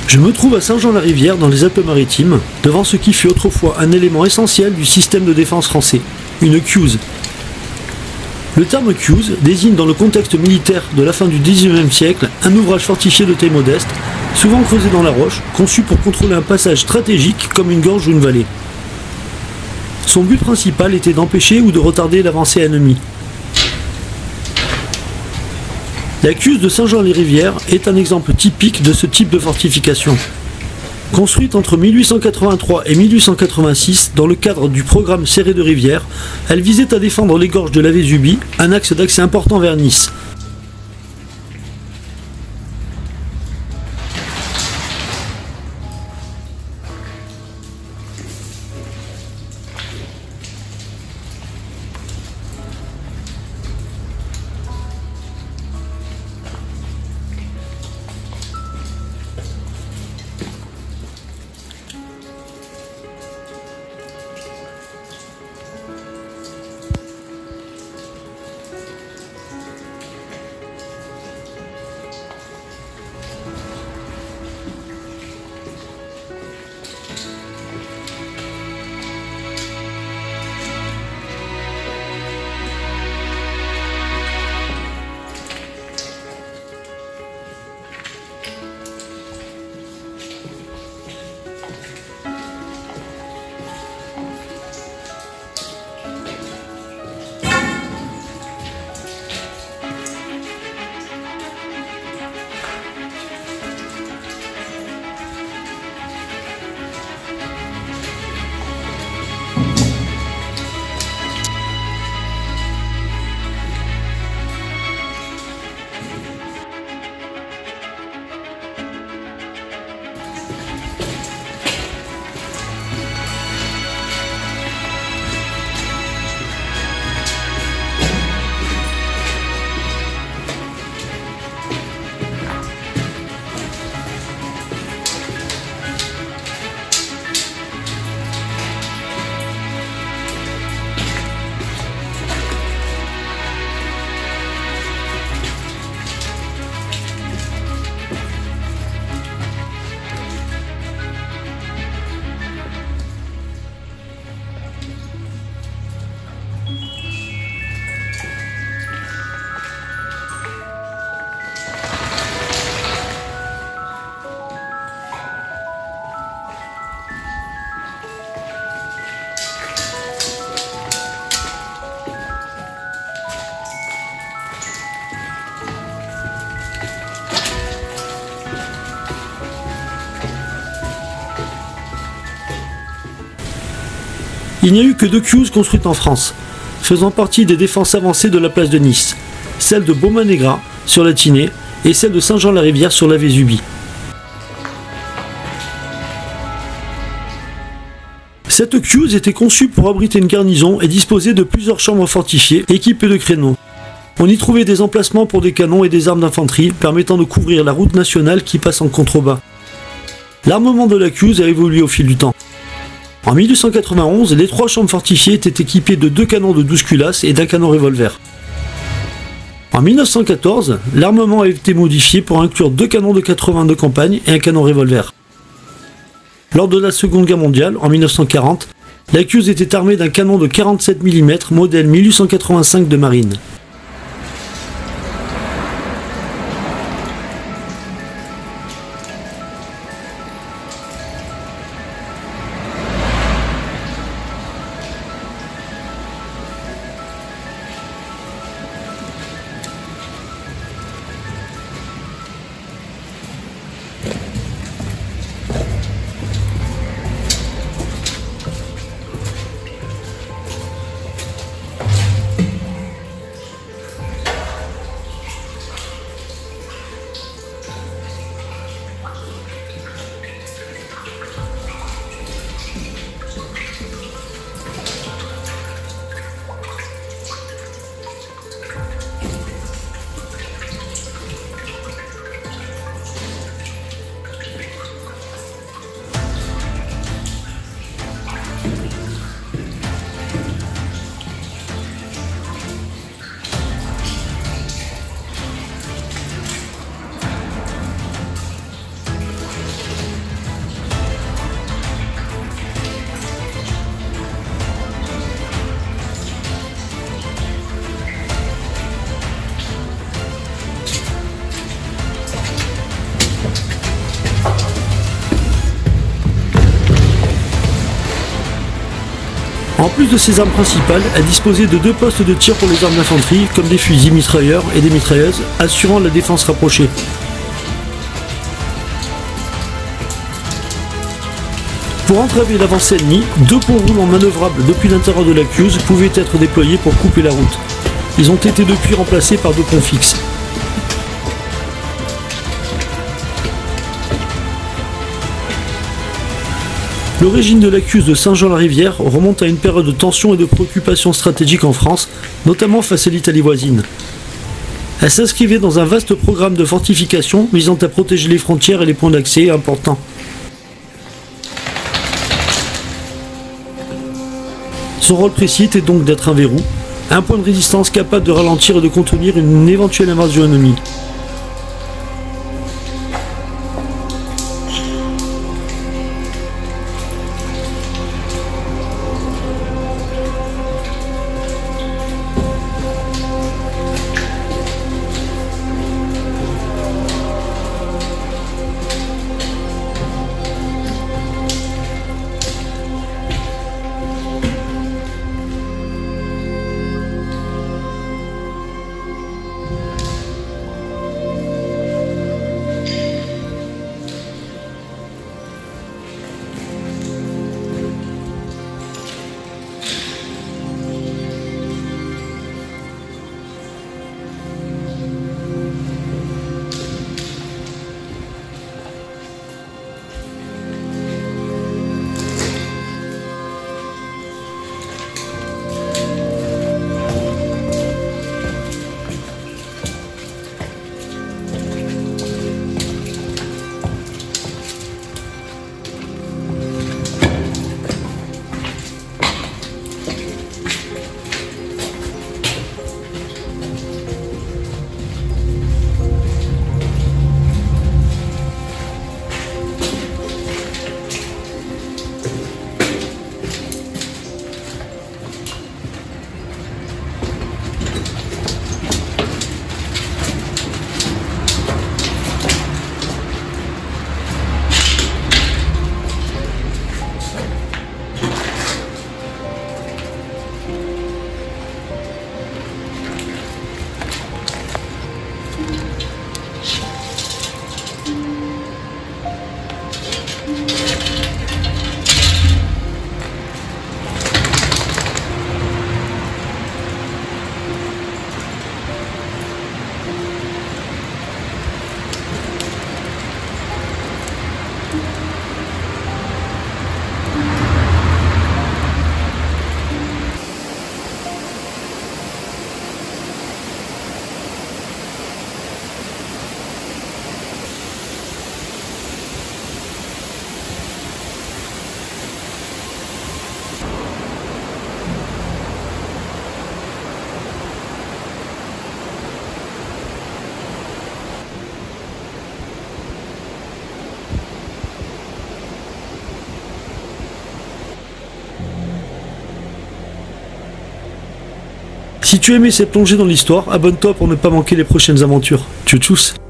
Je me trouve à Saint-Jean-la-Rivière dans les Alpes-Maritimes, devant ce qui fut autrefois un élément essentiel du système de défense français, une Cuse. Le terme Cuse désigne dans le contexte militaire de la fin du XIXe siècle un ouvrage fortifié de taille modeste, souvent creusé dans la roche, conçu pour contrôler un passage stratégique comme une gorge ou une vallée. Son but principal était d'empêcher ou de retarder l'avancée ennemie. La Cuse de Saint-Jean-les-Rivières est un exemple typique de ce type de fortification. Construite entre 1883 et 1886 dans le cadre du programme Serré de Rivière, elle visait à défendre les gorges de la Vésubie, un axe d'accès important vers Nice. Il n'y a eu que 2 Cuses construites en France, faisant partie des défenses avancées de la place de Nice, celle de Beaumanegra sur la Tinée et celle de Saint-Jean-la-Rivière sur la Vésubie. Cette Cuse était conçue pour abriter une garnison et disposait de plusieurs chambres fortifiées équipées de créneaux. On y trouvait des emplacements pour des canons et des armes d'infanterie permettant de couvrir la route nationale qui passe en contrebas. L'armement de la Cuse a évolué au fil du temps. En 1891, les 3 chambres fortifiées étaient équipées de 2 canons de 12 culasses et d'un canon revolver. En 1914, l'armement a été modifié pour inclure 2 canons de 80 de campagne et un canon revolver. Lors de la Seconde Guerre mondiale, en 1940, la Cuse était armée d'un canon de 47 mm modèle 1885 de marine. plus de ses armes principales, elle disposait de 2 postes de tir pour les armes d'infanterie, comme des fusils mitrailleurs et des mitrailleuses, assurant la défense rapprochée. Pour entraver l'avancée ennemie, 2 ponts roulants manœuvrables depuis l'intérieur de la Cuse pouvaient être déployés pour couper la route. Ils ont été depuis remplacés par 2 ponts fixes. L'origine de la Cuse de Saint-Jean-la-Rivière remonte à une période de tension et de préoccupation stratégique en France, notamment face à l'Italie voisine. Elle s'inscrivait dans un vaste programme de fortification visant à protéger les frontières et les points d'accès importants. Son rôle précis était donc d'être un verrou, un point de résistance capable de ralentir et de contenir une éventuelle invasion ennemie. Si tu aimais cette plongée dans l'histoire, abonne-toi pour ne pas manquer les prochaines aventures. Tchou tchous.